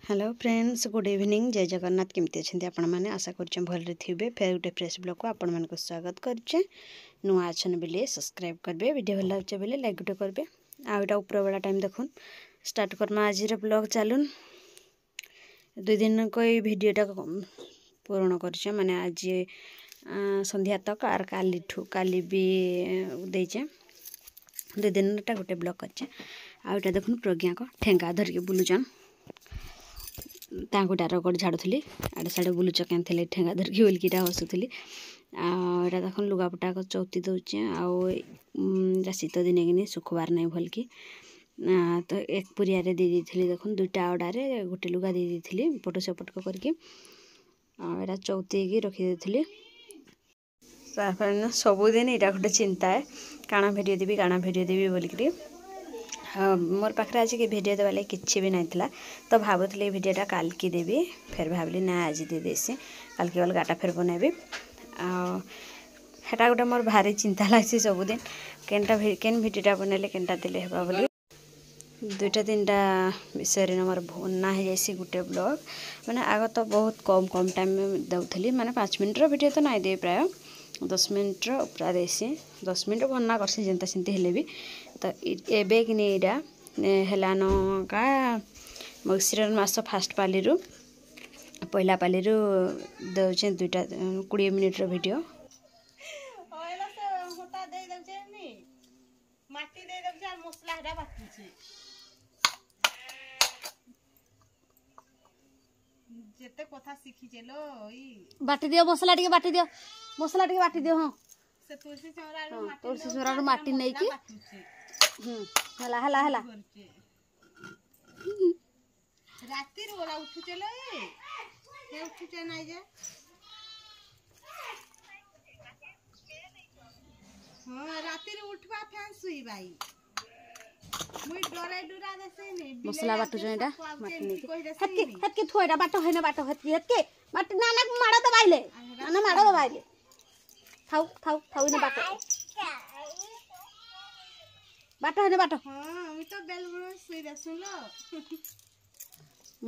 Hello friends, good evening. जय जगन्नाथ। केमती अच्छे आपण मैंने आशा कर भलरे थे। फेर गोटे फ्रेश ब्लॉग को आपण मानक स्वागत करे। नुआ अच्छन बोले सब्सक्राइब करेंगे, वीडियो भल लगे बोले लाइक गोटे करेंगे। आईटा ऊपर वाला टाइम देखुन स्टार्ट करमा आज ब्लॉग चलुन। 2 दिन कोई वीडियोटा पूर्ण कर माने आज संध्या तक आर काली भी देचे 2 दिनटा गोटे ब्लॉग कर। आईटा देखुन प्रज्ञा को ठेंगा धरिक बुलुचन ताकू डार कड़ झाड़ुली आड़े साड़े बुलुच क्या ठेंगा धरिकी बोलिकीटा हसुली। आटा देख लुगापटा चौती दौचे शीत दिने कि सुखबार नहीं भलकी तो एक पुरिया दे दी देख 2टा अडारे गोटे लुगा दे दी पट सेपट करके चौती रखीदी। सबुदिन यहाँ गोटे चिंता है काଣା भिडियो देवी बोलिकी। मोर पाखे आज कि भिडियो देवा लगे किसी भी नहीं था तो भावुली भिडियोटा काल की देवी। फिर भाविली ना आज दे देसी काल की अलगाटा फिर बनैबी। आटा गोटे मोर भारी चिंता लगे सबुदिन केन भिडियोटा बनैले केनटा देले हेबा बोली। 2-3टा विषय मोर बना हो जाए गोटे ब्लॉग माने आग तो बहुत कम टाइम दौली माने 5 मिनट भिडियो तो नहीं दे प्राय 10 मिनट उपरा देसी 10 मिनट बना करसी जेनता सेंती हेले भी तो एबे कि हेलान का मगशिर मास फास्ट पाली पहला पाली दौचे 20 मिनट वीडियो। जेते कथा सीखी चलो बाटी दियो मसला टिके बाटी दियो हां से तुलसी चौरा रो माटी नै की हला हला हला राती रो ओला उठु चलो के उठु चे नै जे हां राती रे उठबा फैन सुई भाई मुई डरे डुरा देसे नै मसला बाटू जेटा माटी नै की हटके थोइडा बाटो हैन बाटो हटके माटी नाना माडा दबाइले नाना माडा दबाइले थाउ ने बाटो हैन बाटो हां मी तो बेल बन सुई देसुलो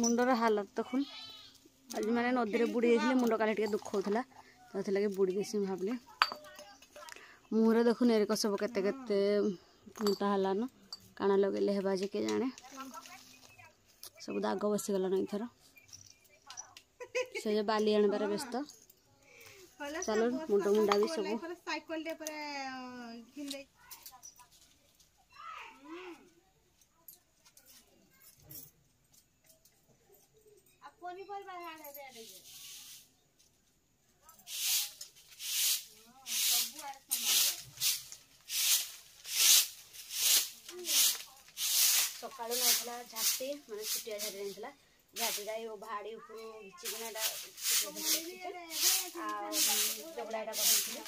मुंडर हालत देखुन आज माने नदी रे बुड़ी गेथिले मुंड काले टिके दुख होथला तो लगे बुड़ी देसी भाबले मुहरे देखुन एरे सब केते केते मुंटा हलान काना लगेले हेबा जे के जाने सब दाग बसी गला नहीं थर से बाली आनबार व्यस्त। चलो मुंड मुंडा भी सब साइकिल दे पर किंदे अपनी पर बाहर दे दे सब आर सकाळ नथला झाटी माने छुटिया झाटी नथला झाटीटा यो भाड़ी ऊपर घिचिकनाटा आ डबलाटा करथिले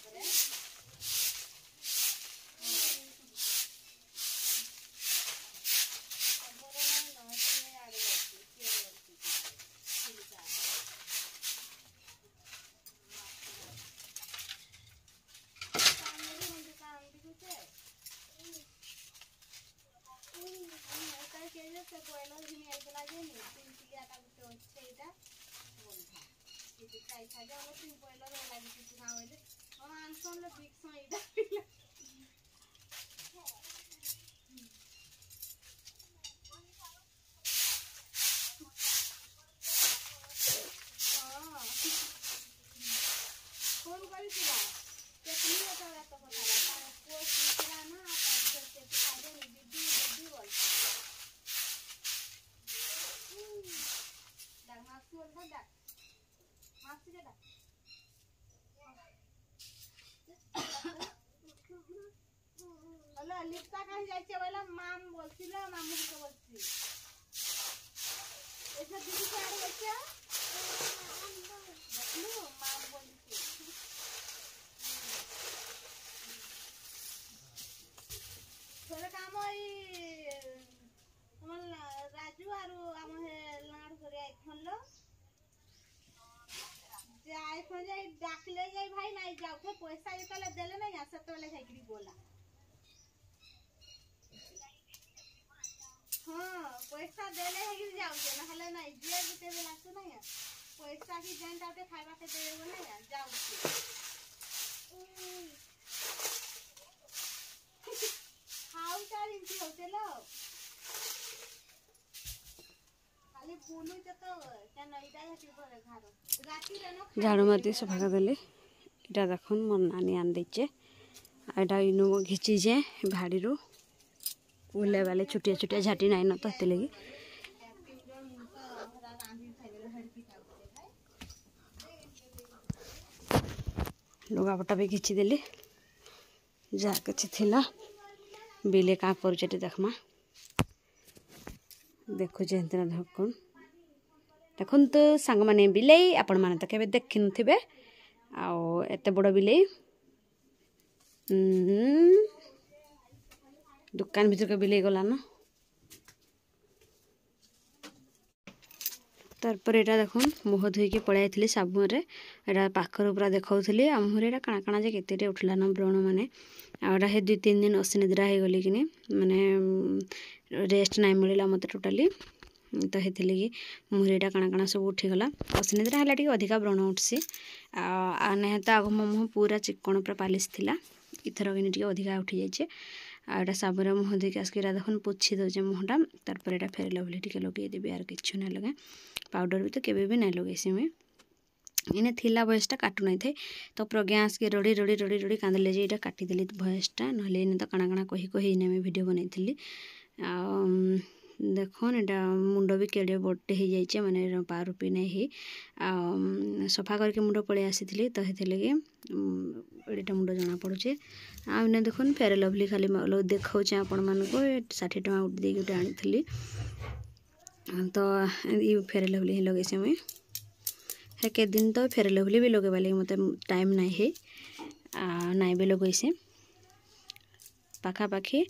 से बोइलर भी नहीं आइला जे नहीं 3 किलिया का गुटे होचे एटा बोलथा ये खाई खा जा 3 बोइलर लागी किछ ना होइले हम आनसन ले बिक्स में एटा फोन करिसला केतनी होता तो कथा को सीखला ना आप से खाजे दीदी बोल माक्सी बोल दा माक्सी के दा हेलो लिप्ता कहीं जाय छे बोला माम बोलथिला मामू के बोलथि ऐसा दीदी के आड़े बच्चा देखलू माम बोलथि थोड़ा काम हमन राजू आरो हम हे लाड़ करे आइथन लो जे आइथन जाई डाकले जाई भाई नहीं जाऊ थे पैसा जेतले देले नहीं आसे तोले जाईकरी बोला हाँ पैसा देले है कि जाऊ के ना हले नहीं जे गुटे बेला तो नहीं है पैसा की जन जाते खाइबा के देबो नहीं है जाऊ के खाऊ चार इंची होते लो खाली बोलू तो क्या नईदा घाटी पर घर राती रे न झाड़ू मारती सफा करदेली इटा देखुन मोर नानी आन देचे आटा इनु घिचीजे भाड़ी रू उले वाले छुटिया छुटिया झाटी नाइन तो हेते लगी लुगापटा भी घिची देली जा किछि थिला बिले का करूचे देखमा देखुचे हेतना धक्कन देखुन तो सांग माने बिलेई आपण माने तो केबे देखि नथिबे आ एते बड़ बिलेई दुकान भीतर के बिलेई गला ना तारपर एटा देखुन मुह धोईकी पळाई थली साबुन रे एटा पाखर पूरा देखाउथली आ मुहरे एटा काना काना जे केतेटे उठला न व्रण माने आ एटा हे 2-3 दिन असिनिद्रा हे गली किने माने रेस्ट नाइ मिलला मते टोटली तो हेथिले कि मुहरे एटा काना काना सब उठी गला असिनिद्रा हला टी अधिका व्रण उठसी आ ने त आगो मुह पूरा चिकन पूरा पालिश थिला इथर किने टी अधिका उठी जाइछे आ एटा साबुन मुह धोईकी आसकिरा देखुन पोछि दोजे मुहटा तारपर एटा फेर लवली टिके लगे देबे आर किछु ना लगे पाउडर भी तो केबे भी नहीं लगेसी मुई इने थिला भॉइसटा काटू नहीं थे तो प्रज्ञा आसके रड़ी रड़ी रड़ी रड़ी कांदले जे एटा काटी देली भॉइसटा नहले इने तो काना काना कही कही इने मैं वीडियो बनाई थी देखो एटा मुंड भी केड़े बड़े हो जाइए माने पारुपी नहीं ही सफा करके मुंड पड़े आसी तो हेते लगे एटा मुंड जना पड़ुचे आ इने देखुन फेर लवली खाली देखाऊचे आपण मानको 60 टका उठ दे गोटे आनी तो ये फेर लवली ही लगे से मुई है के दिन तो फेर लवली भी लगेबा लगे मत टाइम नहीं है नाई भी लगे से पाखापाखि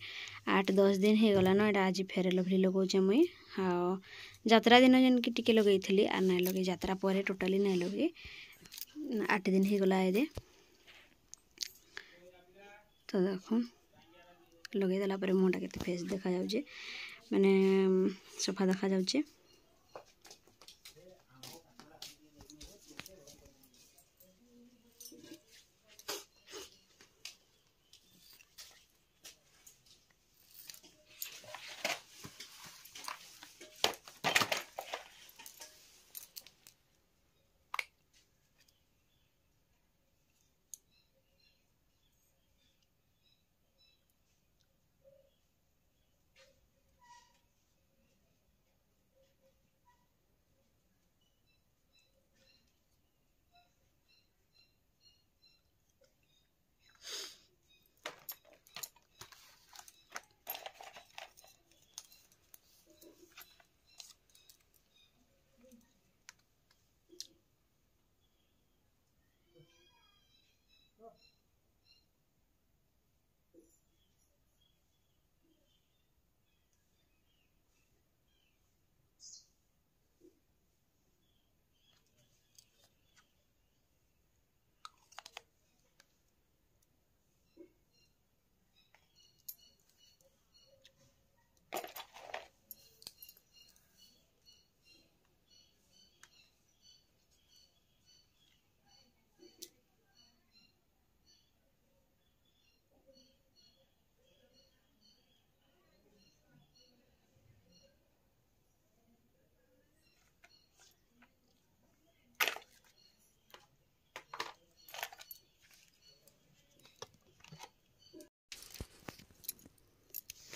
8-10 दिन हो गला ना आज फेर लवली लगौचे मुई हाँ यात्रा दिन जन कि टिके लगे थी आ ना लगे यात्रा पर टोटाली नहीं लगे 8 दिन हो गला ये तो देखो लगे देला पर मुहटा केते फेस देखा जाउचे माने सफा देखा जाउचे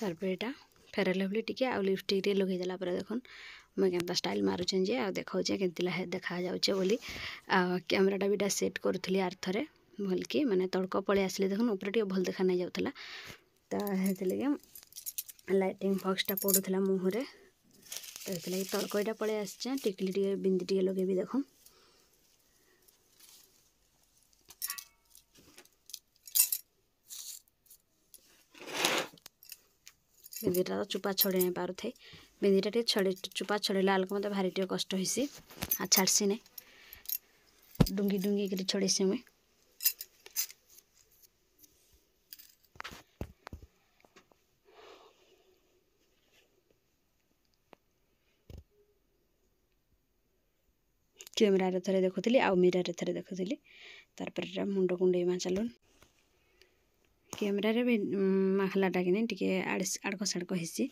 तारपर एटा फेर लवली टिके आ लिपस्टिक टे लगे देला पर देखुन मैं केनता स्टाइल मारुछन जे आ देखाउचे केनतिला है देखा जाउचे बोली कैमराटा भी सेट करूथली आर थरे भल के माने तड़क पळे आसले देखुन ऊपर टे भल देखा नहीं जाउथला तो हेते लगे लाइटिंग फॉक्सटा पड़ुथला मुहरे तो हेते लगे तड़कटा पळे आछे टिकली टे बिंदी टे लगे भी देखो बिंदीटा तो चुपा छड़े नहीं पार थे बिंदीटा टे छड़े चुपा छड़ेला आलक मत भारी टे कष्ट होइसी आ छाड़सी नहीं डुंगी डुंगी कर छड़ेसी मुई कैमेरा थे देखुली आउ मिरर रे थे देखुली तार मुंड कुंडेमा चलून कैमेरा रे भी माखलाटा कि टे आड़क साड़क हेसी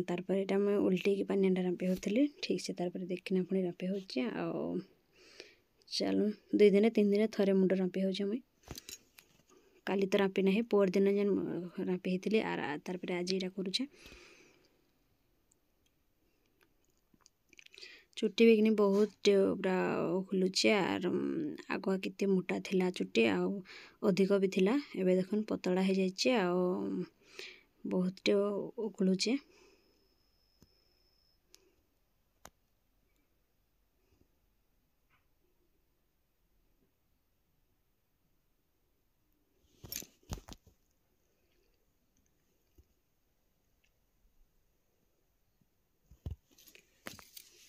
तार पर मुझे उल्टी की पानी रांपी होती ठीक से तार देखना पुणी रांपी हो चलू 2 दिन 3 दिन थे मुंड रांपी हो मुई काली तो रांपी ना पोर दिन जेन रांपी होती तार आज यहाँ करुचे चुट्टी भी कि बहुत पूरा खुलुचे आर आगुआ केते मोटा थिला चुट्टी अधिक भी थिला एबे देखन पतला हो जाइए आ बहुत उखलुचे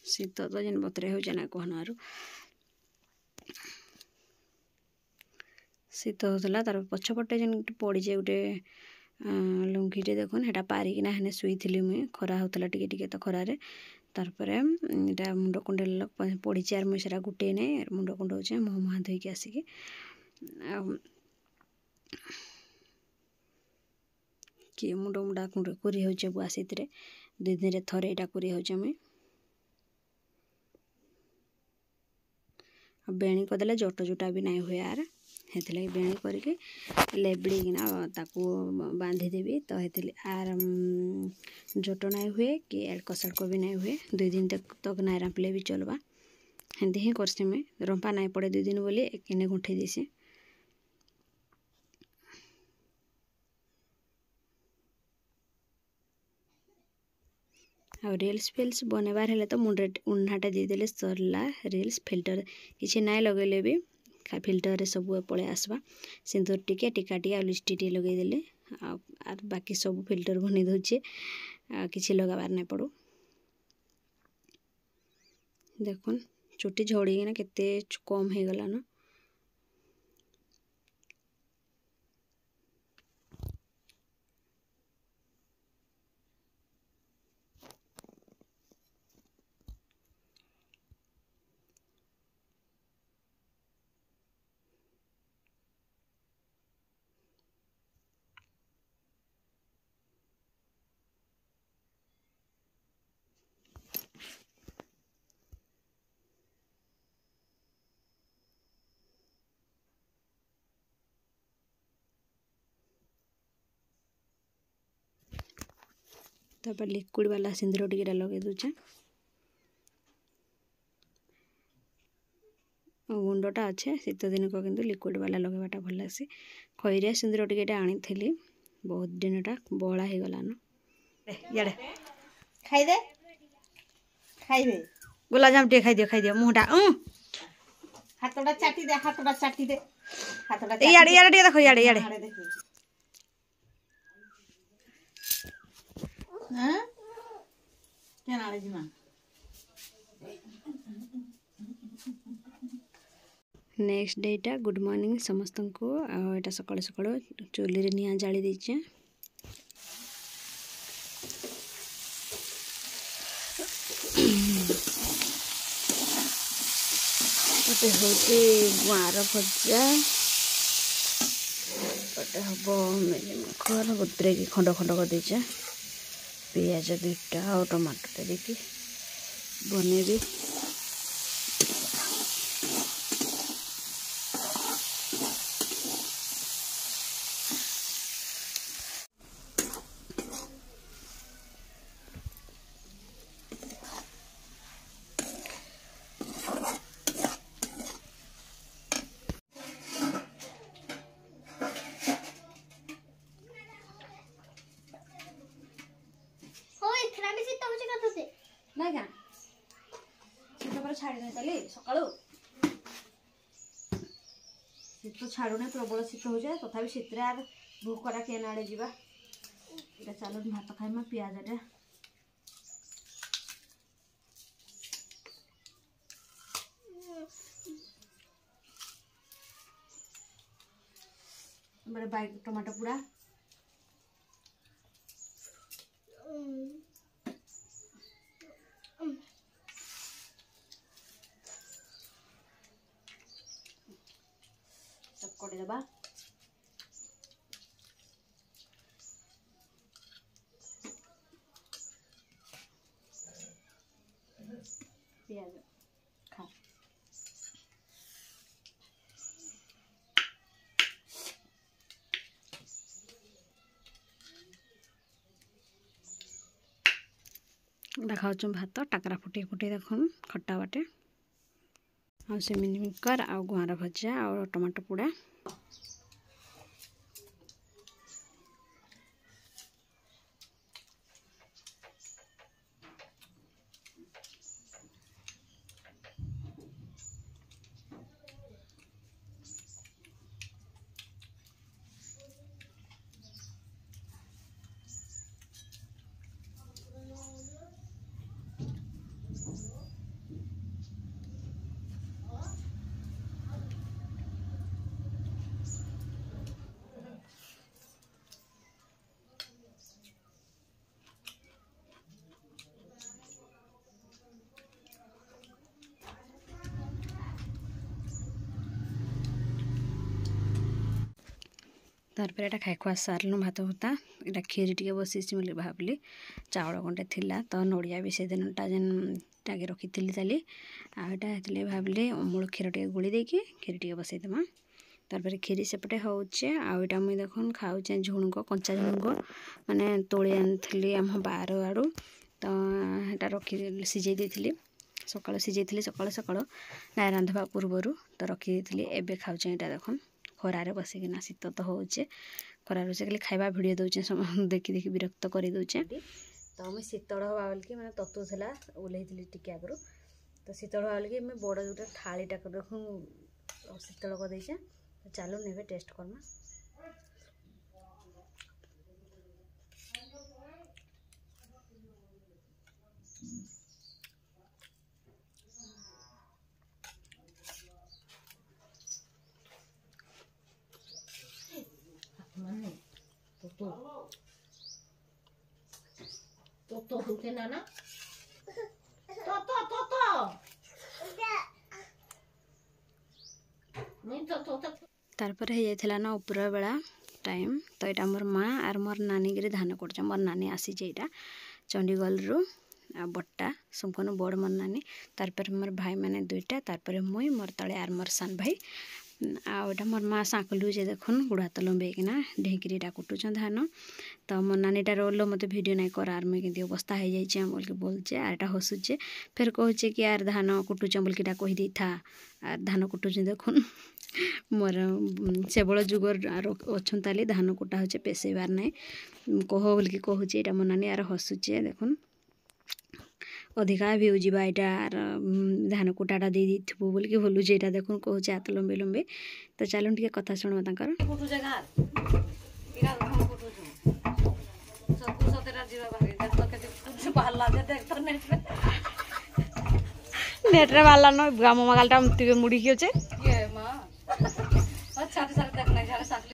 शीत तो जेन बतरे हो ना कहना शीत होता तार पछपटे जेन पड़ीजे गोटे लुंगीटे देखुन हेटा पारिकिना हेने शुई मुई खरा होता टिके तो खरारे तारपर यहाँ मुंड कुंडे पड़ी आर मुझे सेटा गुटे नहीं मुंड कुंडे मुह मुहा धोईकी आसिकी किए मुंड मुंडा कुंड कुरी हो बुआ से 2 दिन थे यहाँ कुरी हो मुई बेणी करदे जट जुटा भी नहीं हुए यार हेतिलागि बेणी करके लेबड़ीकिना ताकू बांधीदेवी तो हेतिल आर जट नहीं हुए कि एड़क सड़क भी नहीं हुए 2 दिन तक नहीं रांपले भी चलवा हेंती ही करसी मुई रंपा नहीं पड़े 2 दिन बोली एने गुंठे देसी आ रिल्स फिल्स बनवार है तो मुंडे उन्हाटा देदेले सरला रिल्स फिल्टर किसी ना लगेले भी फिल्टर सब पड़े आसवा सिंदूर टिके टीका टिके लिपस्टिक टे लगेदेले आ बाकी सब फिल्टर बनी दूचे किसी लगाबार नहीं पड़ो देखुन चुट्टी झड़ीना केते कम हो गलान तापर लिक्विड वाला सिंदूर टिकेटा लगे दूचे गुंडटा अच्छे शीत दिन को किंतु लिक्विड वाला लगेबाटा भल लग्सी खैरिया सिंदूर टिकेटा आनी बहुत दिनटा बड़ा हो गलान इे खाइदे खाइबे गुलाब जामुन टे खाई दियो मुहटा हाथटा चाटी दे हाथटा इे टे देखो इे हां केना रे जिमा नेक्स्ट डेटा गुड मॉर्निंग समस्त को यहाँ सकाल सकाल चूल्ही रे निआ जाली देचे गोटे होती गुआर भजा गोटे हम मिलमिकर बतरे की खंड खंड कर देचे पियाज 2टा और टमाटर देकी बनेबी ना क्या शीत पर छाड़ी नहीं चली सकालू शीत छाड़ू नहीं प्रबल शीत हो जाए तथापि शीत भोकटा केन आड़े जावा ये चलो भात खाइमा पियाजटा बैग टमाटर पूरा ପକେଇଦେବା। ପିଆଜ ଖା देखाऊँ भात टाकरा फुटे फुटे देखुन खट्टा बाटे आ सेमिनी मिकर आ गुआर भजा आ टमाटो पोड़ा तारपर एटा खाई खुआ सारलु भात भूता एटा खीरी टे बसी बोली भावली चाउल गंटे थिला तो नड़िया भी से दिनटा जेन टागे रखी ताली आटा भावली अमूल क्षीर टे गोली देकी खीरी टे बसईदमा तारपर खीरी सेपटे होचे आटा मुई देखुन खाऊचे झुणुक कंचा झुणुक माने तोली आनी आम बार आड़ू तो एटा रखी सिझे देती सकाल सिझे सकाल सकाल ना रांधवा पूर्वर तो रखी एबे खाऊचे एटा देखुन खरारे बसिकिना शीत तो होचे खरार से खाली खाइबा भिडियो दौचे देखी देखी विरक्त कर दौचे तो मुझे शीतल हवा बोल कि मैंने ततुला ओल्लई टिके आगु तो शीतल हवा बोल कि बड़ जो थालीटा देखूँ शीतल करदेचे तो चलो ने टेस्ट करमा तो होते ना ना तारपर हो जाइथिला ना ऊपर बेला टाइम तो यहाँ मोर माँ आर मोर नानी गिरी धान कर मोर नानी आसी यहाँ चंडीगढ़ रु बट्टा सबको बड़ मोर नानी तारपर मोर भाई मैंने दुईटा तारपर मुई मोर तले आर मोर सान भाई आटा मोर माँ साँकलु जे देखुन गुड़ हाथ लंबेकिना ढेंकीटा कुटुचन धान तो मोर नानीटा रोल मत भिडियो नहीं कर आर मुई के अवस्था हो जाइए बोल के बोलचे आरटा हसुचे फिर कहचे कि यार धान कुटुच बोलकिटा कहीदे था आर धान कुटुच देखुन मोर से बड़ जुगर अच्छा ताली धान कुटा होचे पेसेबार ना कह बोल कि कहूचे यहाँ मोर नानी आर हसुचे देखुन अधिका भी जावा यार धान कुटाटा दे थबू बोल कि बोलुचे यहाँ देखुन कहूचे हाथ लंबे लंबे तो चलो टे कथा शुणवा तांकर नेट्रे बाहर न गाम मगालटा मुड़ी कि